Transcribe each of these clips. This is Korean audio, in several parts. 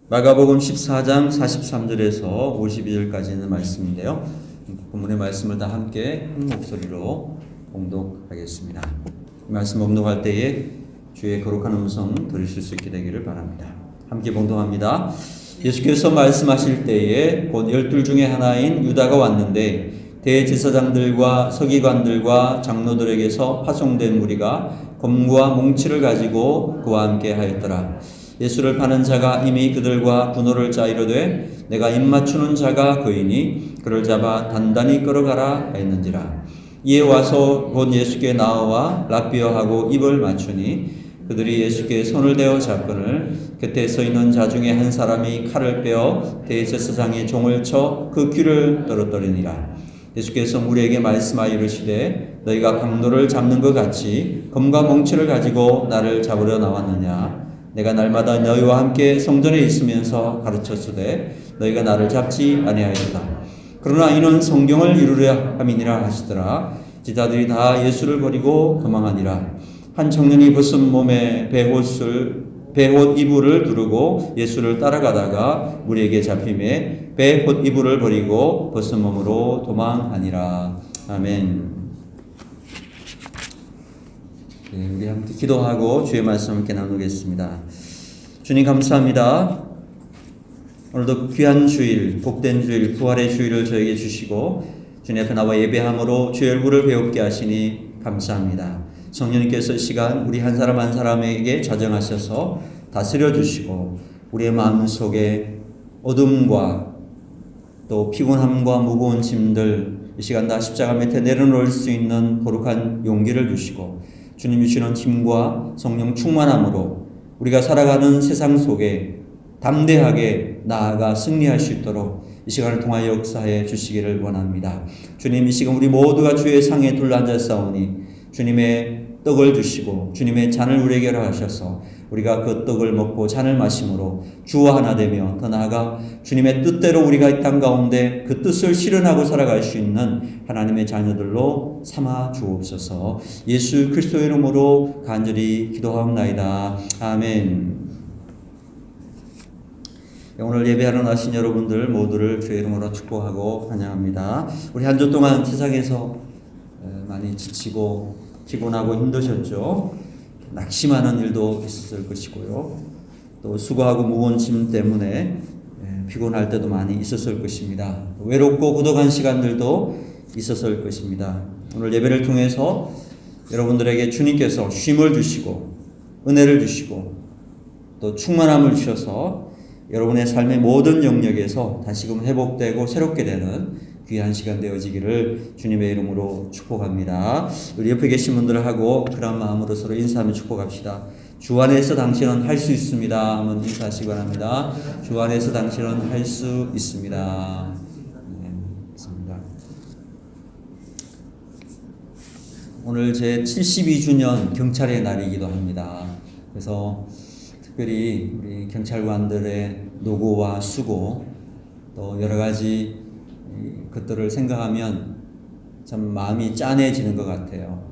마가복음 14장 43절에서 52절까지 있는 말씀인데요. 본문의 말씀을 다 함께 한 목소리로 봉독하겠습니다. 이 말씀 봉독할 때에 주의 거룩한 음성 들으실 수 있게 되기를 바랍니다. 함께 봉독합니다. 예수께서 말씀하실 때에 곧 12 중에 하나인 유다가 왔는데 대제사장들과 서기관들과 장로들에게서 파송된 무리가 검과 몽치를 가지고 그와 함께 하였더라. 예수를 파는 자가 이미 그들과 분노를 짜이르되 내가 입맞추는 자가 그이니 그를 잡아 단단히 끌어가라 했는지라. 이에 와서 곧 예수께 나와 랍비어하고 입을 맞추니 그들이 예수께 손을 대어 잡거늘 곁에 서 있는 자 중에 한 사람이 칼을 빼어 대제사장의 종을 쳐 그 귀를 떨어뜨리니라. 예수께서 무리에게 말씀하여 이르시되 너희가 강도를 잡는 것 같이 검과 몽치를 가지고 나를 잡으려 나왔느냐. 내가 날마다 너희와 함께 성전에 있으면서 가르쳤으되 너희가 나를 잡지 아니하였다. 그러나 이는 성경을 이루려 함이니라 하시더라. 지자들이 다 예수를 버리고 도망하니라. 한 청년이 벗은 몸에 베옷 이불을 두르고 예수를 따라가다가 무리에게 잡힘에 베옷 이불을 버리고 벗은 몸으로 도망하니라. 아멘. 우리 함께 기도하고 주의 말씀 함께 나누겠습니다. 주님 감사합니다. 오늘도 귀한 주일, 복된 주일, 부활의 주일을 저에게 주시고 주님 앞에 나와 예배함으로 주의 얼굴을 배웁게 하시니 감사합니다. 성령님께서 이 시간 우리 한 사람 한 사람에게 좌정하셔서 다스려 주시고 우리의 마음속에 어둠과 또 피곤함과 무거운 짐들 이 시간 다 십자가 밑에 내려놓을 수 있는 거룩한 용기를 주시고 주님이 주시는 힘과 성령 충만함으로 우리가 살아가는 세상 속에 담대하게 나아가 승리할 수 있도록 이 시간을 통하여 역사해 주시기를 원합니다. 주님 이 시간 우리 모두가 주의 상에 둘러앉았사오니 주님의 떡을 주시고 주님의 잔을 우리에게 하셔서 우리가 그 떡을 먹고 잔을 마심으로 주와 하나 되며 더 나아가 주님의 뜻대로 우리가 이 땅 가운데 그 뜻을 실현하고 살아갈 수 있는 하나님의 자녀들로 삼아 주옵소서. 예수 그리스도의 이름으로 간절히 기도하옵나이다. 아멘. 오늘 예배하러 나신 여러분들 모두를 주의 이름으로 축복하고 환영합니다. 우리 한 주 동안 세상에서 많이 지치고 피곤하고 힘드셨죠. 낙심하는 일도 있었을 것이고요. 또 수고하고 무거운 짐 때문에 피곤할 때도 많이 있었을 것입니다. 외롭고 고독한 시간들도 있었을 것입니다. 오늘 예배를 통해서 여러분들에게 주님께서 쉼을 주시고 은혜를 주시고 또 충만함을 주셔서 여러분의 삶의 모든 영역에서 다시금 회복되고 새롭게 되는 귀한 시간 되어지기를 주님의 이름으로 축복합니다. 우리 옆에 계신 분들하고 그런 마음으로 서로 인사하며 축복합시다. 주 안에서 당신은 할 수 있습니다. 한번 인사하시기 바랍니다. 주 안에서 당신은 할 수 있습니다. 네, 그렇습니다. 오늘 제 72주년 경찰의 날이기도 합니다. 그래서 특별히 우리 경찰관들의 노고와 수고 또 여러 가지 것들을 생각하면 참 마음이 짠해지는 것 같아요.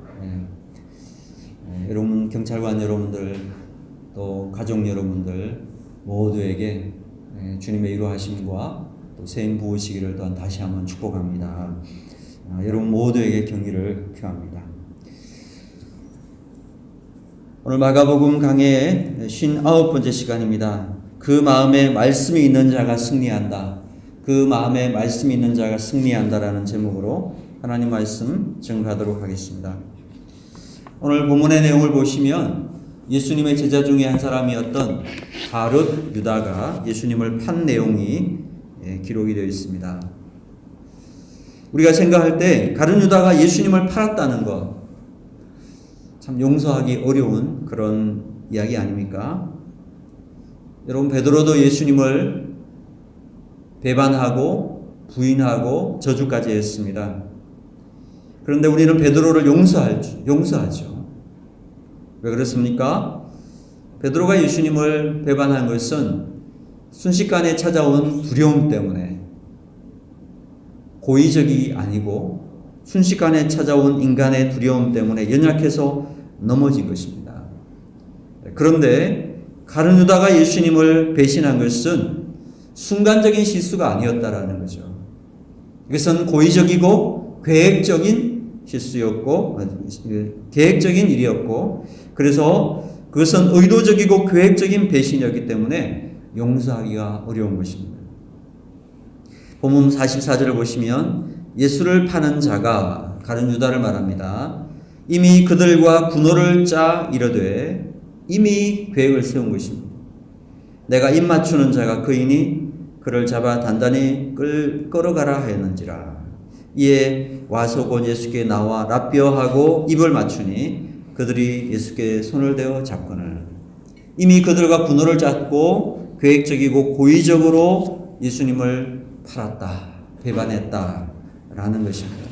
여러분 경찰관 여러분들 또 가족 여러분들 모두에게 주님의 위로하심과 또 세임 부으시기를 또한 다시 한번 축복합니다. 여러분 모두에게 격려를 표합니다. 오늘 마가복음 강해의 59번째 시간입니다. 그 마음에 말씀이 있는 자가 승리한다. 그 마음에 말씀이 있는 자가 승리한다라는 제목으로 하나님 말씀 증거하도록 하겠습니다. 오늘 본문의 내용을 보시면 예수님의 제자 중에 한 사람이었던 가룟 유다가 예수님을 판 내용이 기록이 되어 있습니다. 우리가 생각할 때 가룟 유다가 예수님을 팔았다는 것 참 용서하기 어려운 그런 이야기 아닙니까? 여러분 베드로도 예수님을 배반하고 부인하고 저주까지 했습니다. 그런데 우리는 베드로를 용서하죠. 왜 그렇습니까? 베드로가 예수님을 배반한 것은 순식간에 찾아온 두려움 때문에 고의적이 아니고 순식간에 찾아온 인간의 두려움 때문에 연약해서 넘어진 것입니다. 그런데 가룟 유다가 예수님을 배신한 것은 순간적인 실수가 아니었다라는 거죠. 이것은 고의적이고 계획적인 실수였고, 계획적인 일이었고, 그래서 그것은 의도적이고 계획적인 배신이었기 때문에 용서하기가 어려운 것입니다. 본문 44절을 보시면 예수를 파는 자가 가룟 유다를 말합니다. 이미 그들과 군호를 짜 이르되, 이미 계획을 세운 것입니다. 내가 입 맞추는 자가 그이니 그를 잡아 단단히 끌어가라 하였는지라. 이에 와서 곧 예수께 나와 랍비어하고 입을 맞추니 그들이 예수께 손을 대어 잡거늘. 이미 그들과 군호를 짰고 계획적이고 고의적으로 예수님을 팔았다, 배반했다 라는 것입니다.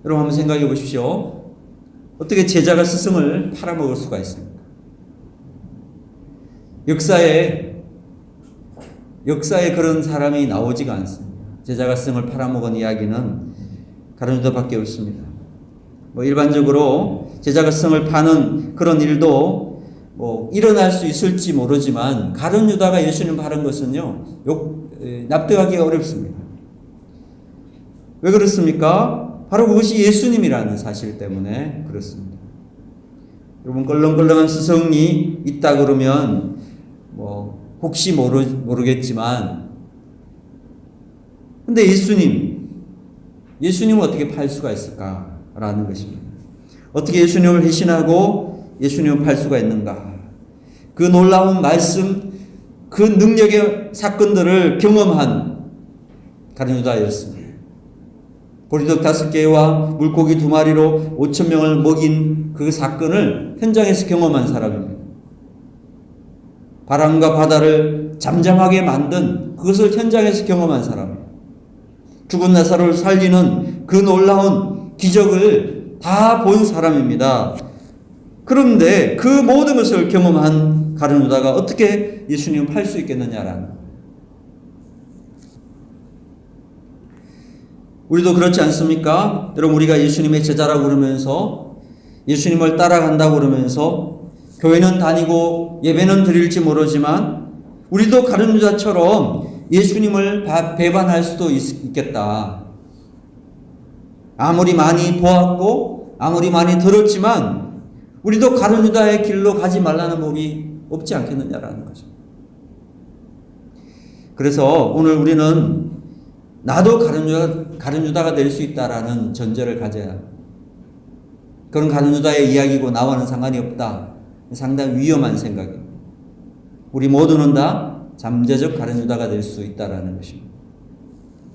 여러분 한번 생각해 보십시오. 어떻게 제자가 스승을 팔아먹을 수가 있습니까? 역사에 그런 사람이 나오지가 않습니다. 제자가 스승을 팔아먹은 이야기는 가룟 유다밖에 없습니다. 일반적으로 제자가 스승을 파는 그런 일도 일어날 수 있을지 모르지만 가룟 유다가 예수님 팔은 것은요, 납득하기가 어렵습니다. 왜 그렇습니까? 바로 그것이 예수님이라는 사실 때문에 그렇습니다. 여러분, 껄렁껄렁한 스승이 있다 그러면 혹시 모르겠지만, 근데 예수님을 어떻게 팔 수가 있을까라는 것입니다. 어떻게 예수님을 배신하고 예수님을 팔 수가 있는가? 그 놀라운 말씀, 그 능력의 사건들을 경험한 가룟 유다였습니다. 보리떡 5개와 물고기 2마리로 5,000명을 먹인 그 사건을 현장에서 경험한 사람입니다. 바람과 바다를 잠잠하게 만든 그것을 현장에서 경험한 사람입니다. 죽은 나사로를 살리는 그 놀라운 기적을 다 본 사람입니다. 그런데 그 모든 것을 경험한 가룟 유다가 어떻게 예수님을 팔 수 있겠느냐라는 거예요. 우리도 그렇지 않습니까? 여러분, 우리가 예수님의 제자라고 그러면서 예수님을 따라간다고 그러면서 교회는 다니고 예배는 드릴지 모르지만 우리도 가룟 유다처럼 예수님을 배반할 수도 있겠다. 아무리 많이 보았고 아무리 많이 들었지만 우리도 가룟 유다의 길로 가지 말라는 법이 없지 않겠느냐라는 거죠. 그래서 오늘 우리는 나도 가룟 유다가 될 수 있다라는 전제를 가져야 합니다. 그런 가룟 유다의 이야기고 나와는 상관이 없다. 상당히 위험한 생각입니다. 우리 모두는 다 잠재적 가룟 유다가 될 수 있다라는 것입니다.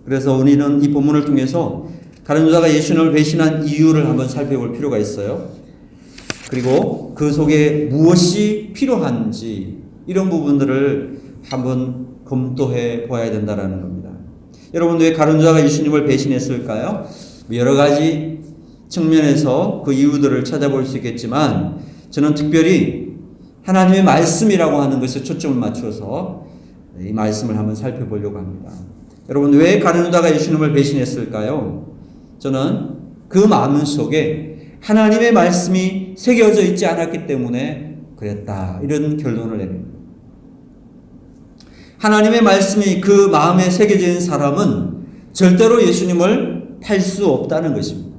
그래서 우리는 이 본문을 통해서 가룟 유다가 예수님을 배신한 이유를 한번 살펴볼 필요가 있어요. 그리고 그 속에 무엇이 필요한지 이런 부분들을 한번 검토해 보아야 된다라는 겁니다. 여러분, 왜 가룟 유다가 예수님을 배신했을까요? 여러 가지 측면에서 그 이유들을 찾아볼 수 있겠지만 저는 특별히 하나님의 말씀이라고 하는 것에 초점을 맞춰서 이 말씀을 한번 살펴보려고 합니다. 여러분, 왜 가룟 유다가 예수님을 배신했을까요? 저는 그 마음 속에 하나님의 말씀이 새겨져 있지 않았기 때문에 그랬다, 이런 결론을 냅니다. 하나님의 말씀이 그 마음에 새겨져 있는 사람은 절대로 예수님을 팔 수 없다는 것입니다.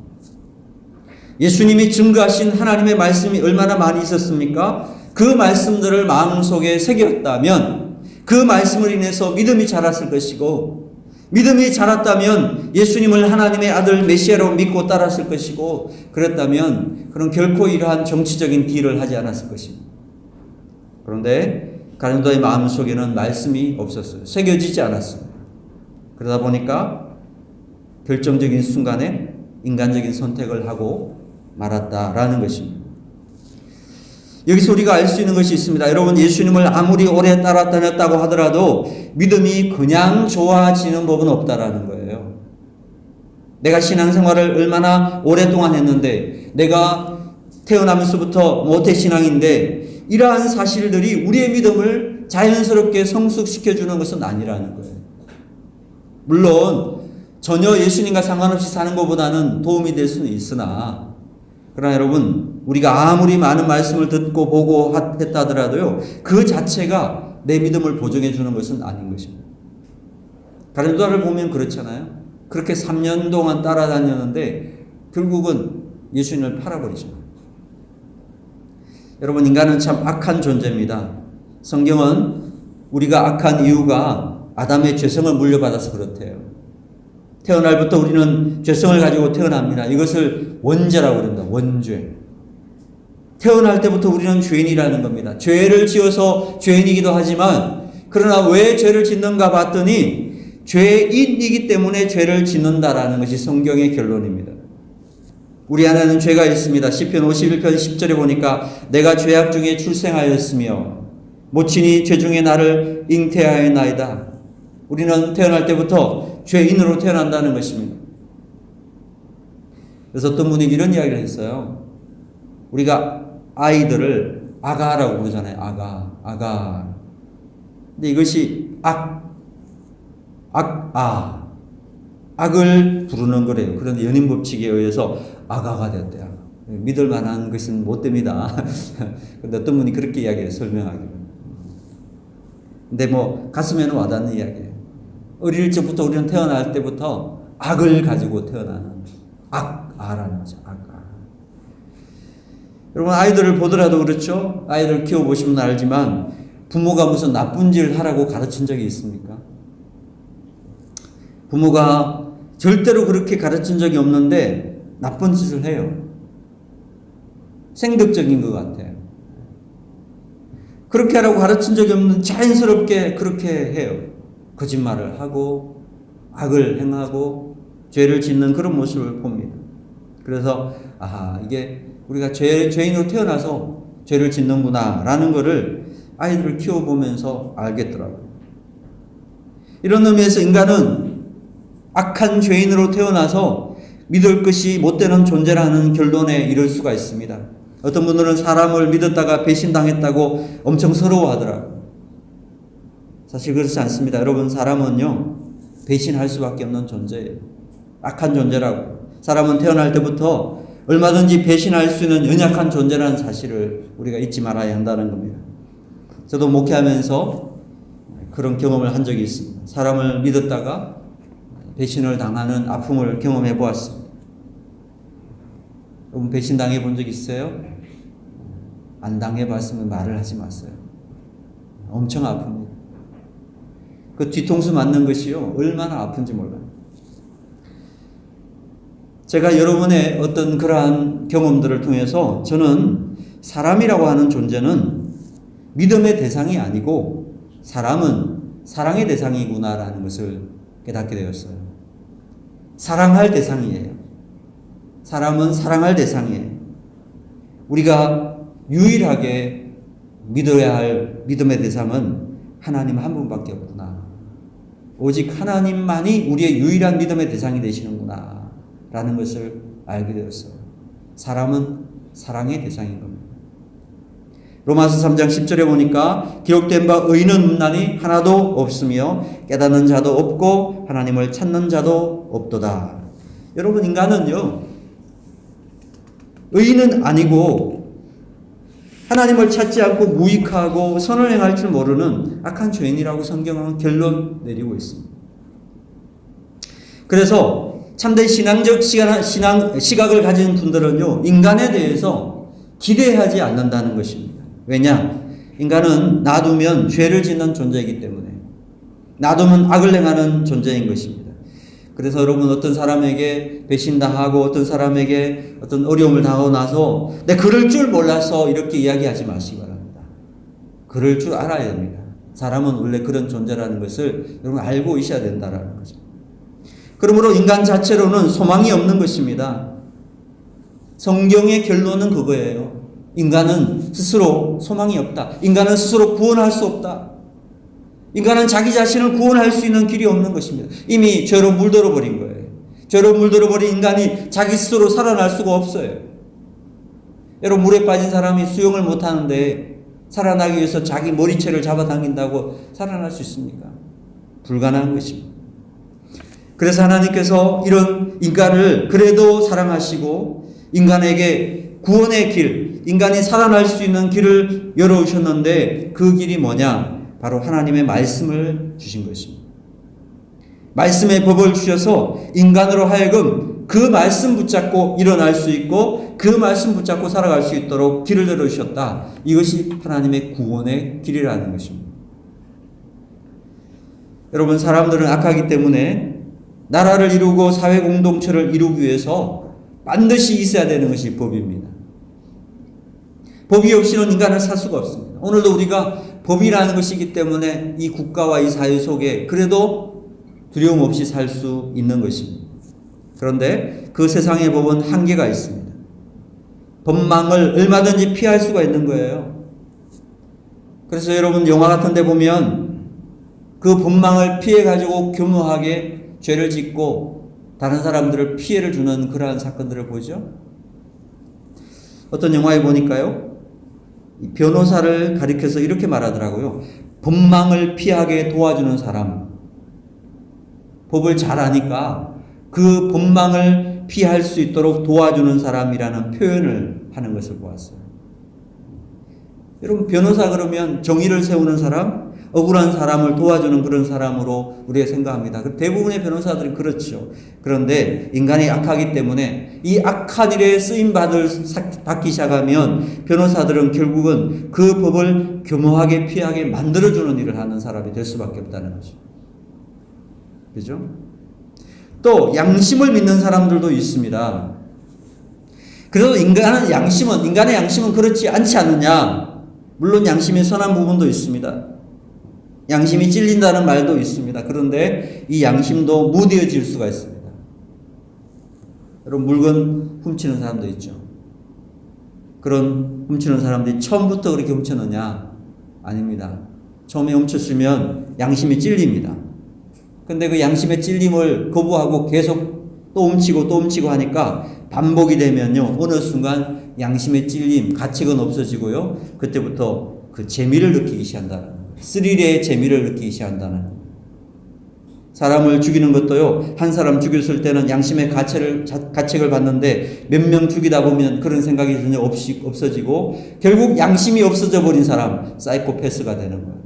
예수님이 증거하신 하나님의 말씀이 얼마나 많이 있었습니까? 그 말씀들을 마음속에 새겼다면 그 말씀을 인해서 믿음이 자랐을 것이고, 믿음이 자랐다면 예수님을 하나님의 아들 메시아로 믿고 따랐을 것이고, 그랬다면 그런 결코 이러한 정치적인 딜을 하지 않았을 것입니다. 그런데 가룟 유다의 마음속에는 말씀이 없었어요. 새겨지지 않았습니다. 그러다 보니까 결정적인 순간에 인간적인 선택을 하고 말았다라는 것입니다. 여기서 우리가 알 수 있는 것이 있습니다. 여러분, 예수님을 아무리 오래 따라 다녔다고 하더라도 믿음이 그냥 좋아지는 법은 없다라는 거예요. 내가 신앙생활을 얼마나 오랫동안 했는데, 내가 태어나면서부터 모태신앙인데, 이러한 사실들이 우리의 믿음을 자연스럽게 성숙시켜주는 것은 아니라는 거예요. 물론 전혀 예수님과 상관없이 사는 것보다는 도움이 될 수는 있으나 그러나 여러분, 우리가 아무리 많은 말씀을 듣고 보고 했다 하더라도요, 그 자체가 내 믿음을 보증해 주는 것은 아닌 것입니다. 가룟유다를 보면 그렇잖아요. 그렇게 3년 동안 따라다녔는데 결국은 예수님을 팔아버리죠. 여러분, 인간은 참 악한 존재입니다. 성경은 우리가 악한 이유가 아담의 죄성을 물려받아서 그렇대요. 태어날부터 우리는 죄성을 가지고 태어납니다. 이것을 원죄라고 그럽니다. 원죄. 태어날 때부터 우리는 죄인이라는 겁니다. 죄를 지어서 죄인이기도 하지만, 그러나 왜 죄를 짓는가 봤더니 죄인이기 때문에 죄를 짓는다라는 것이 성경의 결론입니다. 우리 안에는 죄가 있습니다. 시편 51편 10절에 보니까 내가 죄악 중에 출생하였으며 모친이 죄 중에 나를 잉태하였나이다. 우리는 태어날 때부터 죄인으로 태어난다는 것입니다. 그래서 어떤 분이 이런 이야기를 했어요. 우리가 아이들을 아가라고 부르잖아요. 아가. 근데 이것이 악을 부르는 거래요. 그런데 연인 법칙에 의해서 아가가 되었대요. 믿을 만한 것은 못 됩니다. 근데 어떤 분이 그렇게 이야기해요. 설명하기로. 근데 가슴에는 와닿는 이야기예요. 어릴 적부터 우리는 태어날 때부터 악을 가지고 태어나는 아라는 거죠. 여러분, 아이들을 보더라도 그렇죠? 아이를 키워보시면 알지만 부모가 무슨 나쁜 짓을 하라고 가르친 적이 있습니까? 부모가 절대로 그렇게 가르친 적이 없는데 나쁜 짓을 해요. 생득적인 것 같아요. 그렇게 하라고 가르친 적이 없는 자연스럽게 그렇게 해요. 거짓말을 하고 악을 행하고 죄를 짓는 그런 모습을 봅니다. 그래서 이게 우리가 죄인으로 태어나서 죄를 짓는구나 라는 것을 아이들을 키워보면서 알겠더라고요. 이런 의미에서 인간은 악한 죄인으로 태어나서 믿을 것이 못되는 존재라는 결론에 이를 수가 있습니다. 어떤 분들은 사람을 믿었다가 배신당했다고 엄청 서러워하더라고요. 사실 그렇지 않습니다. 여러분, 사람은요, 배신할 수밖에 없는 존재예요. 악한 존재라고. 사람은 태어날 때부터 얼마든지 배신할 수 있는 연약한 존재라는 사실을 우리가 잊지 말아야 한다는 겁니다. 저도 목회하면서 그런 경험을 한 적이 있습니다. 사람을 믿었다가 배신을 당하는 아픔을 경험해 보았습니다. 여러분, 배신 당해 본 적 있어요? 안 당해 봤으면 말을 하지 마세요. 엄청 아픕니다. 그 뒤통수 맞는 것이요, 얼마나 아픈지 몰라요. 제가 여러분의 어떤 그러한 경험들을 통해서 저는 사람이라고 하는 존재는 믿음의 대상이 아니고 사람은 사랑의 대상이구나라는 것을 깨닫게 되었어요. 사랑할 대상이에요. 사람은 사랑할 대상이에요. 우리가 유일하게 믿어야 할 믿음의 대상은 하나님 한 분밖에 없구나. 오직 하나님만이 우리의 유일한 믿음의 대상이 되시는구나 라는 것을 알게 되었어요. 사람은 사랑의 대상인 겁니다. 로마서 3장 10절에 보니까 기록된 바 의인은 없나니 하나도 없으며 깨닫는 자도 없고 하나님을 찾는 자도 없도다. 여러분, 인간은요, 의인은 아니고 하나님을 찾지 않고 무익하고 선을 행할 줄 모르는 악한 죄인이라고 성경은 결론 내리고 있습니다. 그래서 참된 신앙적 시각을 가진 분들은요, 인간에 대해서 기대하지 않는다는 것입니다. 왜냐? 인간은 놔두면 죄를 짓는 존재이기 때문에, 놔두면 악을 행하는 존재인 것입니다. 그래서 여러분, 어떤 사람에게 배신당하고 어떤 사람에게 어떤 어려움을 당하고 나서 내 그럴 줄 몰라서 이렇게 이야기하지 마시기 바랍니다. 그럴 줄 알아야 됩니다. 사람은 원래 그런 존재라는 것을 여러분 알고 있어야 된다는 거죠. 그러므로 인간 자체로는 소망이 없는 것입니다. 성경의 결론은 그거예요. 인간은 스스로 소망이 없다. 인간은 스스로 구원할 수 없다. 인간은 자기 자신을 구원할 수 있는 길이 없는 것입니다. 이미 죄로 물들어 버린 거예요. 죄로 물들어 버린 인간이 자기 스스로 살아날 수가 없어요. 여러분, 물에 빠진 사람이 수영을 못하는데 살아나기 위해서 자기 머리채를 잡아당긴다고 살아날 수 있습니까? 불가능한 것입니다. 그래서 하나님께서 이런 인간을 그래도 사랑하시고 인간에게 구원의 길, 인간이 살아날 수 있는 길을 열어주셨는데 그 길이 뭐냐? 바로 하나님의 말씀을 주신 것입니다. 말씀의 법을 주셔서 인간으로 하여금 그 말씀 붙잡고 일어날 수 있고 그 말씀 붙잡고 살아갈 수 있도록 길을 열어주셨다. 이것이 하나님의 구원의 길이라는 것입니다. 여러분, 사람들은 악하기 때문에 나라를 이루고 사회 공동체를 이루기 위해서 반드시 있어야 되는 것이 법입니다. 법이 없이는 인간을 살 수가 없습니다. 오늘도 우리가 법이라는 것이기 때문에 이 국가와 이 사회 속에 그래도 두려움 없이 살 수 있는 것입니다. 그런데 그 세상의 법은 한계가 있습니다. 법망을 얼마든지 피할 수가 있는 거예요. 그래서 여러분, 영화 같은 데 보면 그 법망을 피해가지고 교묘하게 죄를 짓고 다른 사람들을 피해를 주는 그러한 사건들을 보죠. 어떤 영화에 보니까요, 변호사를 가리켜서 이렇게 말하더라고요. 법망을 피하게 도와주는 사람, 법을 잘 아니까 그 법망을 피할 수 있도록 도와주는 사람이라는 표현을 하는 것을 보았어요. 여러분, 변호사 그러면 정의를 세우는 사람, 억울한 사람을 도와주는 그런 사람으로 우리가 생각합니다. 대부분의 변호사들이 그렇죠. 그런데 인간이 악하기 때문에 이 악한 일에 쓰임받기 시작하면 변호사들은 결국은 그 법을 교묘하게 피하게 만들어주는 일을 하는 사람이 될 수밖에 없다는 거죠. 그죠? 또 양심을 믿는 사람들도 있습니다. 그래도 인간의 양심은 그렇지 않지 않느냐? 물론 양심의 선한 부분도 있습니다. 양심이 찔린다는 말도 있습니다. 그런데 이 양심도 무뎌질 수가 있습니다. 여러분, 물건 훔치는 사람도 있죠. 그런 훔치는 사람들이 처음부터 그렇게 훔쳤느냐? 아닙니다. 처음에 훔쳤으면 양심이 찔립니다. 근데 그 양심의 찔림을 거부하고 계속 또 훔치고 하니까 반복이 되면요, 어느 순간 양심의 찔림, 가책은 없어지고요, 그때부터 그 재미를 느끼기 시작한다는 거예요. 스릴의 재미를 느끼기 시작한다는 거예요. 사람을 죽이는 것도요, 한 사람 죽였을 때는 양심의 가책을 받는데 몇 명 죽이다 보면 그런 생각이 전혀 없어지고 결국 양심이 없어져 버린 사람, 사이코패스가 되는 거예요.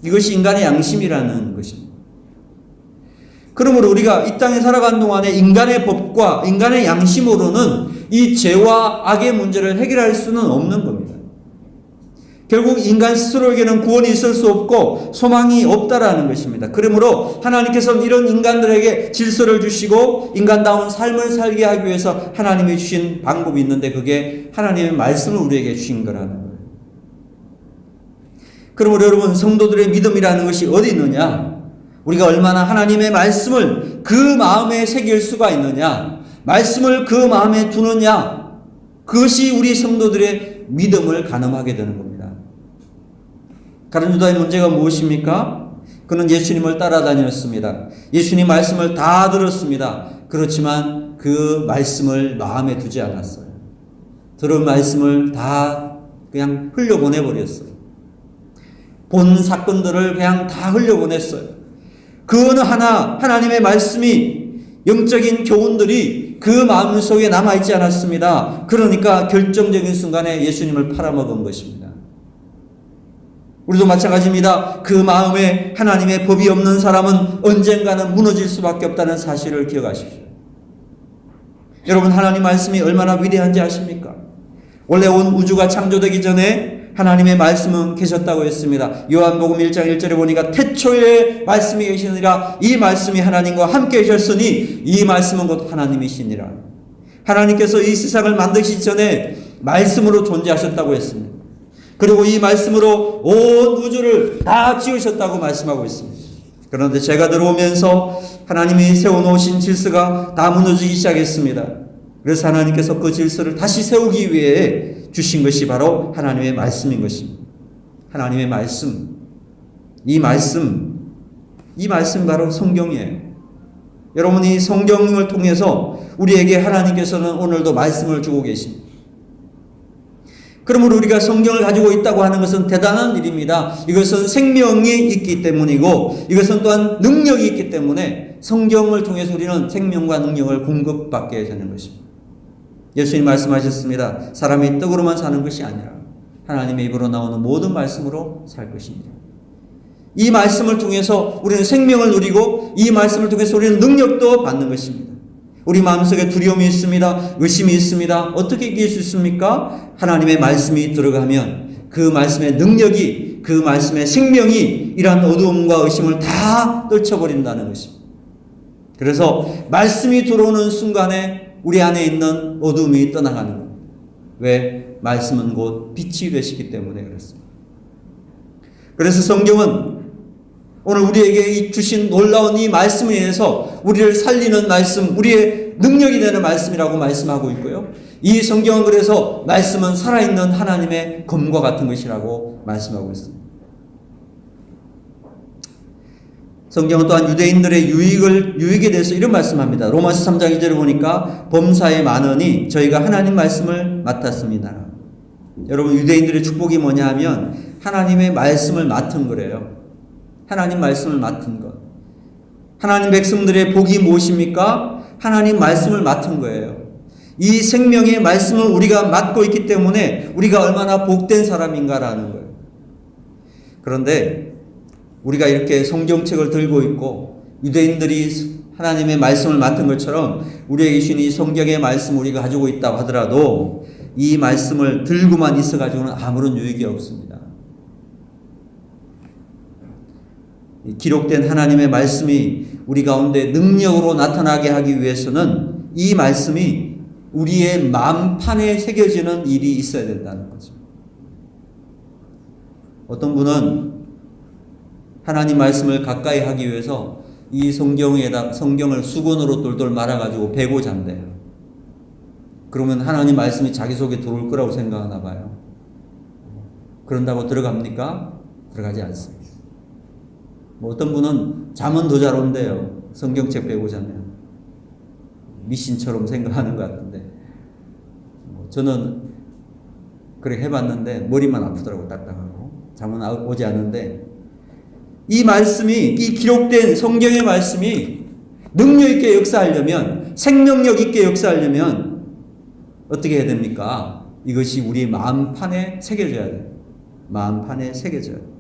이것이 인간의 양심이라는 것입니다. 그러므로 우리가 이 땅에 살아가는 동안에 인간의 법과 인간의 양심으로는 이 죄와 악의 문제를 해결할 수는 없는 겁니다. 결국 인간 스스로에게는 구원이 있을 수 없고 소망이 없다라는 것입니다. 그러므로 하나님께서는 이런 인간들에게 질서를 주시고 인간다운 삶을 살게 하기 위해서 하나님이 주신 방법이 있는데 그게 하나님의 말씀을 우리에게 주신 거라는 거예요. 그러므로 여러분, 성도들의 믿음이라는 것이 어디 있느냐? 우리가 얼마나 하나님의 말씀을 그 마음에 새길 수가 있느냐? 말씀을 그 마음에 두느냐? 그것이 우리 성도들의 믿음을 가늠하게 되는 겁니다. 가룟 유다의 문제가 무엇입니까? 그는 예수님을 따라다녔습니다. 예수님 말씀을 다 들었습니다. 그렇지만 그 말씀을 마음에 두지 않았어요. 들은 말씀을 다 그냥 흘려보내버렸어요. 본 사건들을 그냥 다 흘려보냈어요. 그 어느 하나 하나님의 말씀이, 영적인 교훈들이 그 마음속에 남아있지 않았습니다. 그러니까 결정적인 순간에 예수님을 팔아먹은 것입니다. 우리도 마찬가지입니다. 그 마음에 하나님의 법이 없는 사람은 언젠가는 무너질 수밖에 없다는 사실을 기억하십시오. 여러분, 하나님 말씀이 얼마나 위대한지 아십니까? 원래 온 우주가 창조되기 전에 하나님의 말씀은 계셨다고 했습니다. 요한복음 1장 1절에 보니까 태초에 말씀이 계시니라. 이 말씀이 하나님과 함께 계셨으니 이 말씀은 곧 하나님이시니라. 하나님께서 이 세상을 만드시기 전에 말씀으로 존재하셨다고 했습니다. 그리고 이 말씀으로 온 우주를 다 지으셨다고 말씀하고 있습니다. 그런데 제가 들어오면서 하나님이 세워놓으신 질서가 다 무너지기 시작했습니다. 그래서 하나님께서 그 질서를 다시 세우기 위해 주신 것이 바로 하나님의 말씀인 것입니다. 하나님의 말씀. 이 말씀 바로 성경이에요. 여러분이 성경을 통해서 우리에게 하나님께서는 오늘도 말씀을 주고 계십니다. 그러므로 우리가 성경을 가지고 있다고 하는 것은 대단한 일입니다. 이것은 생명이 있기 때문이고 이것은 또한 능력이 있기 때문에 성경을 통해서 우리는 생명과 능력을 공급받게 되는 것입니다. 예수님 말씀하셨습니다. 사람이 떡으로만 사는 것이 아니라 하나님의 입으로 나오는 모든 말씀으로 살 것입니다. 이 말씀을 통해서 우리는 생명을 누리고 이 말씀을 통해서 우리는 능력도 받는 것입니다. 우리 마음속에 두려움이 있습니다. 의심이 있습니다. 어떻게 이길 수 있습니까? 하나님의 말씀이 들어가면 그 말씀의 능력이, 그 말씀의 생명이 이러한 어두움과 의심을 다 떨쳐버린다는 것입니다. 그래서 말씀이 들어오는 순간에 우리 안에 있는 어두움이 떠나가는 겁니다. 왜? 말씀은 곧 빛이 되시기 때문에 그렇습니다. 그래서 성경은 오늘 우리에게 주신 놀라운 이 말씀에 의해서 우리를 살리는 말씀, 우리의 능력이 되는 말씀이라고 말씀하고 있고요. 이 성경은 그래서 말씀은 살아있는 하나님의 검과 같은 것이라고 말씀하고 있습니다. 성경은 또한 유대인들의 유익에 대해서 이런 말씀합니다. 로마서 3장 2절을 보니까 범사에 많으니 저희가 하나님 말씀을 맡았습니다. 여러분, 유대인들의 축복이 뭐냐 하면 하나님의 말씀을 맡은 거래요. 하나님 말씀을 맡은 것. 하나님 백성들의 복이 무엇입니까? 하나님 말씀을 맡은 거예요. 이 생명의 말씀을 우리가 맡고 있기 때문에 우리가 얼마나 복된 사람인가라는 거예요. 그런데 우리가 이렇게 성경책을 들고 있고 유대인들이 하나님의 말씀을 맡은 것처럼 우리에게 주신 이 성경의 말씀을 우리가 가지고 있다고 하더라도 이 말씀을 들고만 있어가지고는 아무런 유익이 없습니다. 기록된 하나님의 말씀이 우리 가운데 능력으로 나타나게 하기 위해서는 이 말씀이 우리의 마음판에 새겨지는 일이 있어야 된다는 거죠. 어떤 분은 하나님 말씀을 가까이 하기 위해서 이 성경을 수건으로 돌돌 말아가지고 베고 잔대요. 그러면 하나님 말씀이 자기 속에 들어올 거라고 생각하나 봐요. 그런다고 들어갑니까? 들어가지 않습니다. 어떤 분은 잠은 더 잘 온대요. 성경책 베고 자면. 미신처럼 생각하는 것 같은데. 저는 그렇게 해봤는데 머리만 아프더라고, 딱딱하고. 잠은 오지 않는데 이 말씀이, 이 기록된 성경의 말씀이 능력 있게 역사하려면, 생명력 있게 역사하려면 어떻게 해야 됩니까? 이것이 우리 마음판에 새겨져야 돼요. 마음판에 새겨져야 돼요.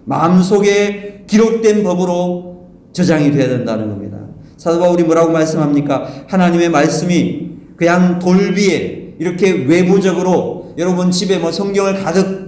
마음속에 기록된 법으로 저장이 되어야 된다는 겁니다. 사도 바울이 뭐라고 말씀합니까? 하나님의 말씀이 그냥 돌비에 이렇게 외부적으로 여러분 집에 성경을 가득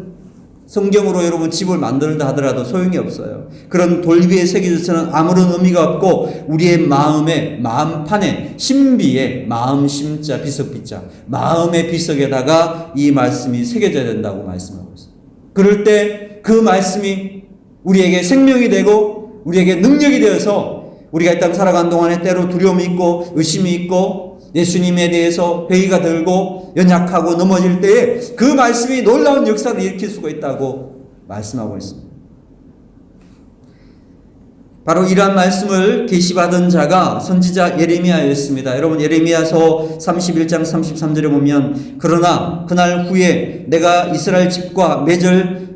성경으로 여러분 집을 만들다 하더라도 소용이 없어요. 그런 돌비에 새겨져서는 아무런 의미가 없고 우리의 마음에, 마음판에, 심비에, 마음 심자 비석비자, 마음의 비석에다가 이 말씀이 새겨져야 된다고 말씀하고 있어요. 그럴 때 그 말씀이 우리에게 생명이 되고 우리에게 능력이 되어서 우리가 이 땅 살아가는 동안에 때로 두려움이 있고 의심이 있고 예수님에 대해서 회의가 들고 연약하고 넘어질 때에 그 말씀이 놀라운 역사를 일으킬 수가 있다고 말씀하고 있습니다. 바로 이러한 말씀을 계시받은 자가 선지자 예레미야였습니다. 여러분, 예레미야서 31장 33절에 보면 그러나 그날 후에 내가 이스라엘 집과 맺을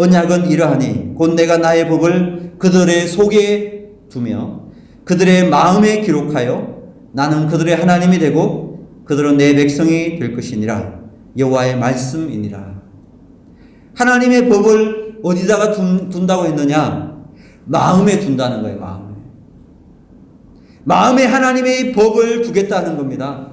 언약은 이러하니 곧 내가 나의 법을 그들의 속에 두며 그들의 마음에 기록하여 나는 그들의 하나님이 되고 그들은 내 백성이 될 것이니라. 여호와의 말씀이니라. 하나님의 법을 어디다가 둔다고 했느냐? 마음에 둔다는 거예요. 마음에. 마음에 하나님의 법을 두겠다는 겁니다.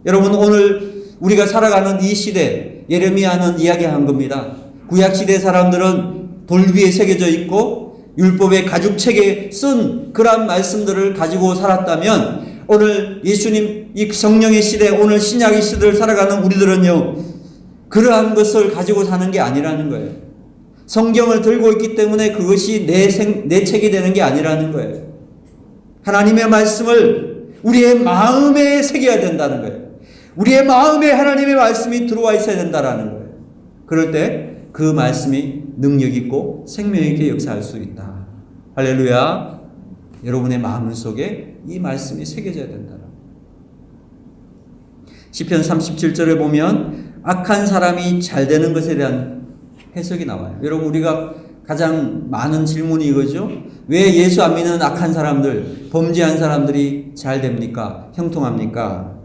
여러분, 오늘 우리가 살아가는 이 시대, 예레미야는 이야기한 겁니다. 구약시대 사람들은 돌 위에 새겨져 있고 율법의 가죽책에 쓴 그러한 말씀들을 가지고 살았다면 오늘 예수님 이 성령의 시대, 오늘 신약의 시대를 살아가는 우리들은요, 그러한 것을 가지고 사는 게 아니라는 거예요. 성경을 들고 있기 때문에 그것이 내 책이 되는 게 아니라는 거예요. 하나님의 말씀을 우리의 마음에 새겨야 된다는 거예요. 우리의 마음에 하나님의 말씀이 들어와 있어야 된다는 거예요. 그럴 때 그 말씀이 능력 있고 생명 있게 역사할 수 있다. 할렐루야. 여러분의 마음 속에 이 말씀이 새겨져야 된다. 시편 37절에 보면 악한 사람이 잘 되는 것에 대한 해석이 나와요. 여러분, 우리가 가장 많은 질문이 이거죠. 왜 예수 안 믿는 악한 사람들, 범죄한 사람들이 잘 됩니까? 형통합니까?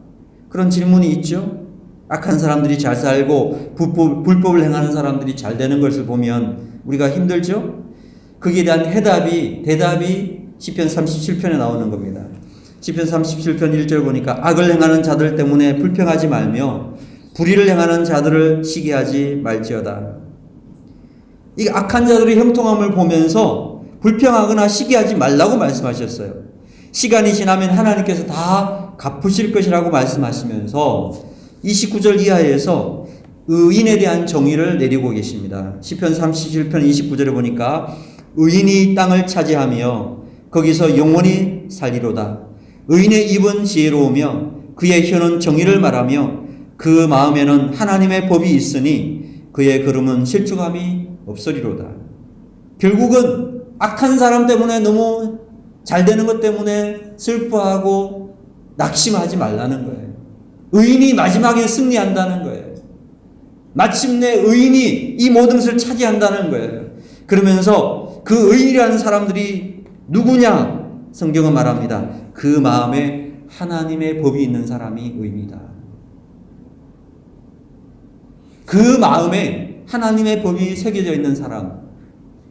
그런 질문이 있죠. 악한 사람들이 잘 살고 불법을 행하는 사람들이 잘 되는 것을 보면 우리가 힘들죠. 거기에 대한 대답이 시편 37편에 나오는 겁니다. 시편 37편 1절 보니까 악을 행하는 자들 때문에 불평하지 말며 불의를 행하는 자들을 시기하지 말지어다. 이 악한 자들의 형통함을 보면서 불평하거나 시기하지 말라고 말씀하셨어요. 시간이 지나면 하나님께서 다 갚으실 것이라고 말씀하시면서 29절 이하에서 의인에 대한 정의를 내리고 계십니다. 시편 37편 29절에 보니까 의인이 땅을 차지하며 거기서 영원히 살리로다. 의인의 입은 지혜로우며 그의 혀는 정의를 말하며 그 마음에는 하나님의 법이 있으니 그의 걸음은 실족함이 없으리로다. 결국은 악한 사람 때문에 너무 잘 되는 것 때문에 슬퍼하고 낙심하지 말라는 거예요. 의인이 마지막에 승리한다는 거예요. 마침내 의인이 이 모든 것을 차지한다는 거예요. 그러면서 그 의인이라는 사람들이 누구냐? 성경은 말합니다. 그 마음에 하나님의 법이 있는 사람이 의인이다. 그 마음에 하나님의 법이 새겨져 있는 사람,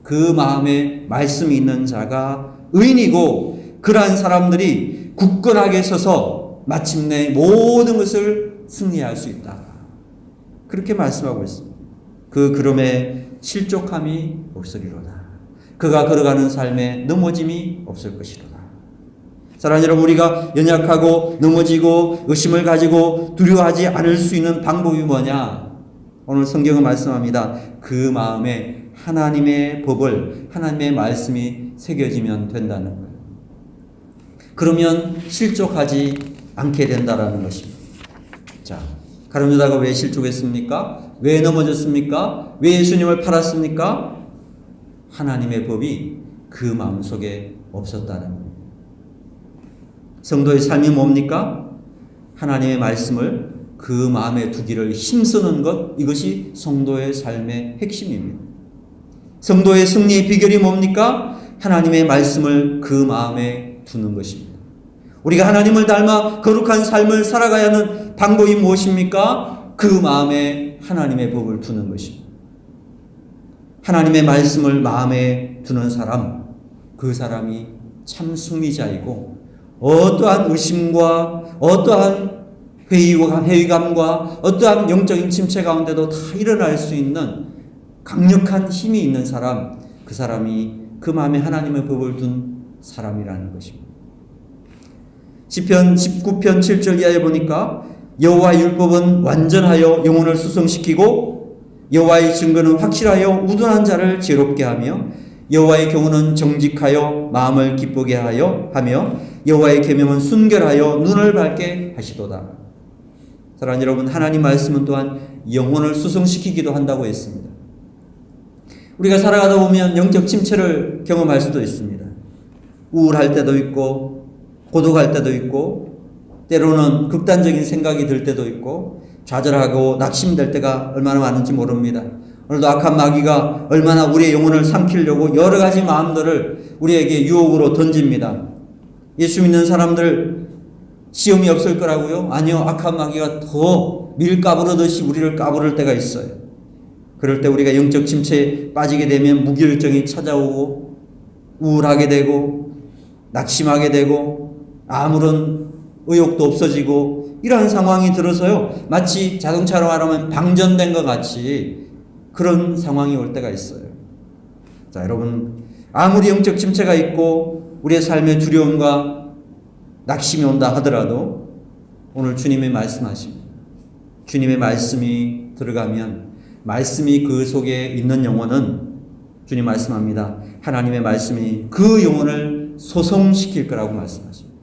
그 마음에 말씀이 있는 자가 의인이고, 그러한 사람들이 굳건하게 서서 마침내 모든 것을 승리할 수 있다. 그렇게 말씀하고 있습니다. 그 걸음에 실족함이 없으리로다. 그가 걸어가는 삶에 넘어짐이 없을 것이로다. 사랑하는 여러분, 우리가 연약하고 넘어지고 의심을 가지고 두려워하지 않을 수 있는 방법이 뭐냐? 오늘 성경은 말씀합니다. 그 마음에 하나님의 법을, 하나님의 말씀이 새겨지면 된다는 거예요. 그러면 실족하지 않게 된다라는 것입니다. 자, 가룟 유다가 왜 실족했습니까? 왜 넘어졌습니까? 왜 예수님을 팔았습니까? 하나님의 법이 그 마음속에 없었다는 겁니다. 성도의 삶이 뭡니까? 하나님의 말씀을 그 마음에 두기를 힘쓰는 것, 이것이 성도의 삶의 핵심입니다. 성도의 승리의 비결이 뭡니까? 하나님의 말씀을 그 마음에 두는 것입니다. 우리가 하나님을 닮아 거룩한 삶을 살아가야 하는 방법이 무엇입니까? 그 마음에 하나님의 법을 두는 것입니다. 하나님의 말씀을 마음에 두는 사람, 그 사람이 참 승리자이고, 어떠한 의심과 어떠한 회의감과 어떠한 영적인 침체 가운데도 다 일어날 수 있는 강력한 힘이 있는 사람, 그 사람이 그 마음에 하나님의 법을 둔 사람이라는 것입니다. 시편 19편 7절 이하에 보니까 여호와의 율법은 완전하여 영혼을 수성시키고 여호와의 증거는 확실하여 우둔한 자를 지혜롭게 하며 여호와의 교훈은 정직하여 마음을 기쁘게 하며 여호와의 계명은 순결하여 눈을 밝게 하시도다. 사랑하는 여러분, 하나님 말씀은 또한 영혼을 수성시키기도 한다고 했습니다. 우리가 살아가다 보면 영적 침체를 경험할 수도 있습니다. 우울할 때도 있고 고독할 때도 있고 때로는 극단적인 생각이 들 때도 있고 좌절하고 낙심될 때가 얼마나 많은지 모릅니다. 오늘도 악한 마귀가 얼마나 우리의 영혼을 삼키려고 여러 가지 마음들을 우리에게 유혹으로 던집니다. 예수 믿는 사람들 시험이 없을 거라고요? 아니요. 악한 마귀가 더 밀 까부르듯이 우리를 까부를 때가 있어요. 그럴 때 우리가 영적 침체에 빠지게 되면 무기력증이 찾아오고 우울하게 되고 낙심하게 되고 아무런 의욕도 없어지고 이러한 상황이 들어서요, 마치 자동차로 말하면 방전된 것 같이 그런 상황이 올 때가 있어요. 자, 여러분, 아무리 영적 침체가 있고 우리의 삶에 두려움과 낙심이 온다 하더라도 오늘 주님의 말씀하십니다. 주님의 말씀이 들어가면 말씀이 그 속에 있는 영혼은 주님 말씀합니다. 하나님의 말씀이 그 영혼을 소성시킬 거라고 말씀하십니다.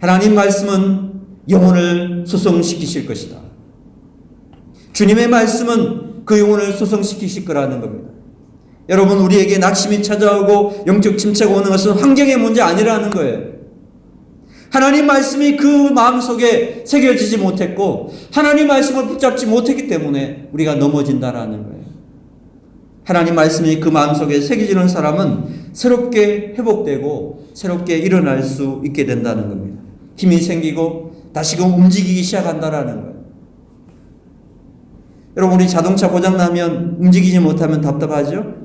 하나님 말씀은 영혼을 소성시키실 것이다. 주님의 말씀은 그 영혼을 소성시키실 거라는 겁니다. 여러분, 우리에게 낙심이 찾아오고 영적 침체가 오는 것은 환경의 문제 아니라는 거예요. 하나님 말씀이 그 마음속에 새겨지지 못했고 하나님 말씀을 붙잡지 못했기 때문에 우리가 넘어진다라는 거예요. 하나님 말씀이 그 마음속에 새겨지는 사람은 새롭게 회복되고 새롭게 일어날 수 있게 된다는 겁니다. 힘이 생기고 다시금 움직이기 시작한다라는 거예요. 여러분, 우리 자동차 고장나면 움직이지 못하면 답답하죠?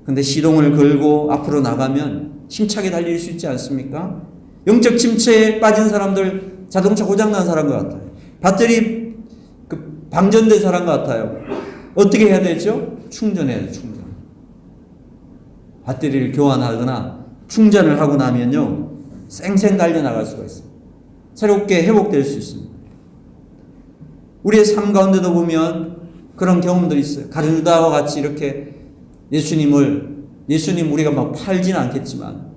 근데 시동을 걸고 앞으로 나가면 힘차게 달릴 수 있지 않습니까? 영적 침체에 빠진 사람들, 자동차 고장난 사람 같아요. 배터리 방전된 사람 같아요. 어떻게 해야 되죠? 충전해야 돼요, 충전. 배터리를 교환하거나 충전을 하고 나면요, 쌩쌩 달려나갈 수가 있어요. 새롭게 회복될 수 있습니다. 우리의 삶 가운데도 보면 그런 경험들이 있어요. 가룟유다와 같이 이렇게 예수님 우리가 막 팔진 않겠지만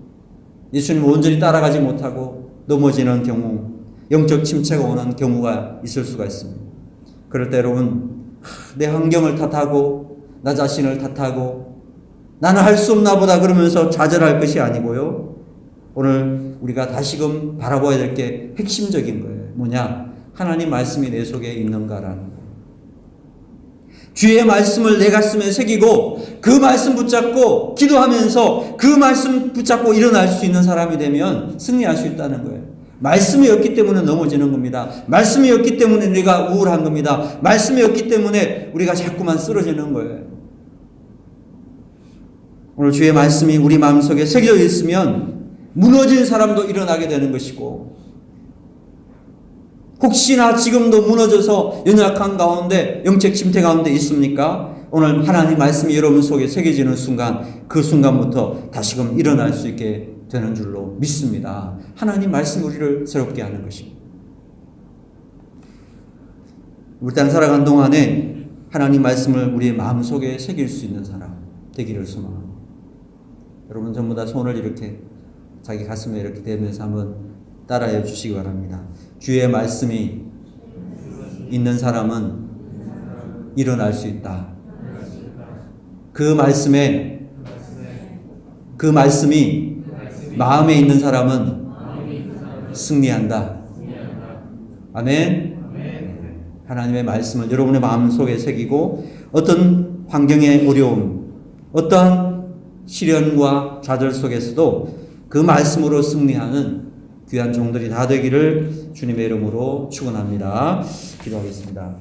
예수님 온전히 따라가지 못하고 넘어지는 경우, 영적 침체가 오는 경우가 있을 수가 있습니다. 그럴 때 여러분, 내 환경을 탓하고 나 자신을 탓하고 나는 할 수 없나 보다 그러면서 좌절할 것이 아니고요. 오늘 우리가 다시금 바라봐야 될 게 핵심적인 거예요. 뭐냐? 하나님 말씀이 내 속에 있는가라는 거예요. 주의 말씀을 내 가슴에 새기고 그 말씀 붙잡고 기도하면서 그 말씀 붙잡고 일어날 수 있는 사람이 되면 승리할 수 있다는 거예요. 말씀이 없기 때문에 넘어지는 겁니다. 말씀이 없기 때문에 우리가 우울한 겁니다. 말씀이 없기 때문에 우리가 자꾸만 쓰러지는 거예요. 오늘 주의 말씀이 우리 마음속에 새겨져 있으면 무너진 사람도 일어나게 되는 것이고, 혹시나 지금도 무너져서 연약한 가운데, 영적 침체 가운데 있습니까? 오늘 하나님 말씀이 여러분 속에 새겨지는 순간, 그 순간부터 다시금 일어날 수 있게 되는 줄로 믿습니다. 하나님 말씀이 우리를 새롭게 하는 것입니다. 우리 땅 살아간 동안에 하나님 말씀을 우리의 마음속에 새길 수 있는 사람 되기를 소망합니다. 여러분 전부 다 손을 이렇게 자기 가슴에 이렇게 대면서 한번 따라해 주시기 바랍니다. 주의 말씀이 있는 사람은 일어날 수 있다. 그 말씀이 마음에 있는 사람은 승리한다. 아멘. 하나님의 말씀을 여러분의 마음속에 새기고 어떤 환경의 어려움, 어떠한 시련과 좌절 속에서도 그 말씀으로 승리하는 귀한 종들이 다 되기를 주님의 이름으로 축원합니다. 기도하겠습니다.